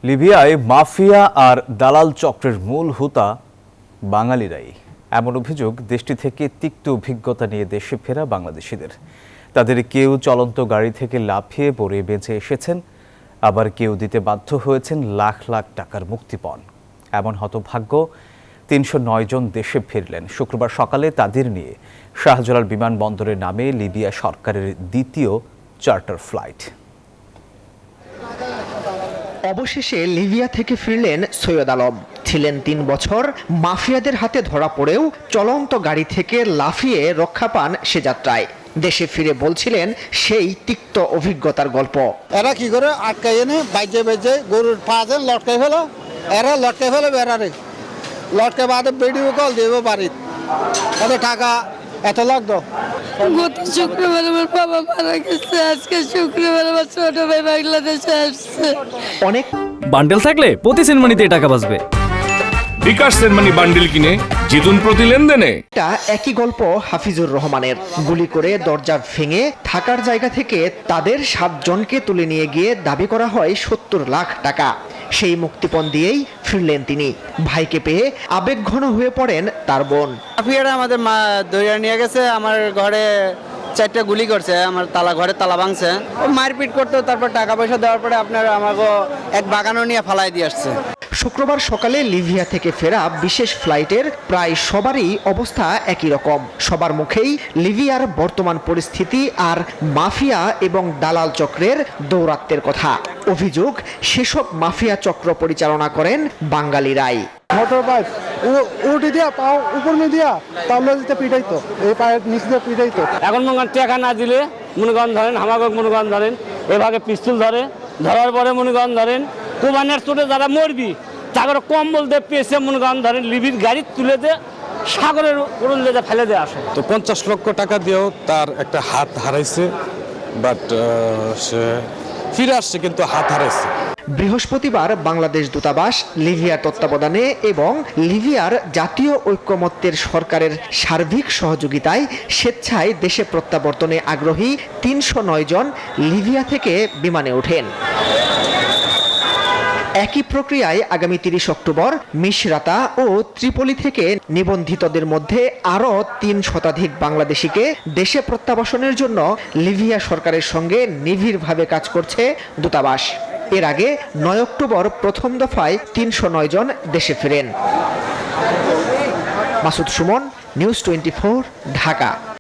লিবিয়ায় mafia আর দালাল চক্রের মূল হোতা বাঙালিরাই। এমন অভিযোগ দেশটি থেকে তিক্ত অভিজ্ঞতা নিয়ে দেশে ফেরা বাংলাদেশিদের। তাদের কেউ চলন্ত গাড়ি থেকে লাফিয়ে পড়ে বেঁচে এসেছেন, আবার কেউ দিতে বাধ্য হয়েছেন লাখ লাখ টাকার মুক্তিপণ। এমন হতভাগ্য ৩০৯ জন দেশে ফিরলেন। শুক্রবার সকালে তাদের নিয়ে শাহজালাল বিমানবন্দরে নামে লিবিয়া সরকারের দ্বিতীয় চার্টার ফ্লাইট। অবশেষে লিবিয়া থেকে ফিরলেন সৈয়দ আলম। ছিলেন ৩ বছর, মাফিয়াদের হাতে ধরা পড়েও চলন্ত গাড়ি থেকে লাফিয়ে রক্ষা পান সে যাত্রায়। দেশে ফিরে বলছিলেন সেই তিক্ত অভিজ্ঞতার গল্প। এরা কি করে আটকাই এনে বাইজে বেজে গরুর পাঁচে লটকাই ফেলো, এরা লটকাই ফেলো বেড়ারে লটকে বাদে ভিডিও কল দেবো বাড়ির কত টাকা এত লাগতো। গত শুক্রবার আমার বাবা মারা গেছে, আজকে শুক্রবার আমার ছোট ভাই বাংলাদেশে আসছে। অনেক বান্ডেল থাকলে প্রতি সেনমানিতে টাকা বাঁচবে। বিকাশ সেনমানি বান্ডেল কিনে জিতুন প্রতি লেনদেনে। এটা একই গল্প হাফিজুর রহমানের। গুলি করে দরজা ভেঙে থাকার জায়গা থেকে তাদের 7 জনকে তুলে নিয়ে গিয়ে দাবি করা হয় 70 লাখ টাকা। সেই মুক্তিপণ দিয়েই ফিরলেন তিনি। ভাইকে পেয়ে আবেগঘন হয়ে পড়েন তার বোন। মাফিয়ারা আমাদের মা দইয়া নিয়ে গেছে, আমার ঘরে 4টা গুলি করছে, আমার ঘরে তালা ভাঙছে, ও মারপিট করতো। তারপর টাকা পয়সা দেওয়ার পরে আপনার আমাকে এক বাগানও নিয়ে ফালাই দিয়ে আসছে। শুক্রবার সকালে লিবিয়া থেকে ফেরা বিশেষ ফ্লাইটের প্রায় সবারই অবস্থা একই রকম। সবার মুখেই লিবিয়ার বর্তমান পরিস্থিতি আর মাফিয়া এবং দালাল চক্রের দৌরাত্ম্যের কথা। অভিযোগ, সেসব মাফিয়া চক্র পরিচালনা করেন বাঙালিরাই। মোটর বাইক উল্টে দিয়া পাও উপর নিয়ে দিয়া তাহলে দিতে পিটাইতো, এই পায়ের নিচে দিয়ে পিটাইতো। এখন মনে করেন টাকা না দিলে মনে করেন ধরেন হামাগক মনে করেন ধরেন এভাবে পিস্তল ধরার পরে মনে করেন ধরেন কোবানের চোটে যারা মরবি তাদের কম্বল দিয়ে পেয়েছে মনে করেন ধরেন লিবির গাড়ি তুলে দে সাগরের উড়ুল দিয়ে ফেলে দিয়ে আসে। তো 50 লক্ষ টাকা দিয়েও তার একটা হাত হারাইছে, বাট সে ফিরে আসছে কিন্তু হাত হারাইছে। বৃহস্পতিবার বাংলাদেশ দূতাবাস লিবিয়ার তত্ত্বাবধানে এবং লিবিয়ার জাতীয় ঐক্যমত্যের সরকারের সার্বিক সহযোগিতায় স্বেচ্ছায় দেশে প্রত্যাবর্তনে আগ্রহী ৩০৯ জন লিবিয়া থেকে বিমানে ওঠেন। একই প্রক্রিয়ায় আগামী 30 অক্টোবর মিশরাতা ও ত্রিপলি থেকে নিবন্ধিতদের মধ্যে আরও 3 শতাধিক বাংলাদেশিকে দেশে প্রত্যাবাসনের জন্য লিবিয়া সরকারের সঙ্গে নিবিড়ভাবে কাজ করছে দূতাবাস। এর আগে 9 অক্টোবর প্রথম দফায় ৩০৯ জন দেশে ফেরেন। মাসুদ সুমন, নিউজ 24, ঢাকা।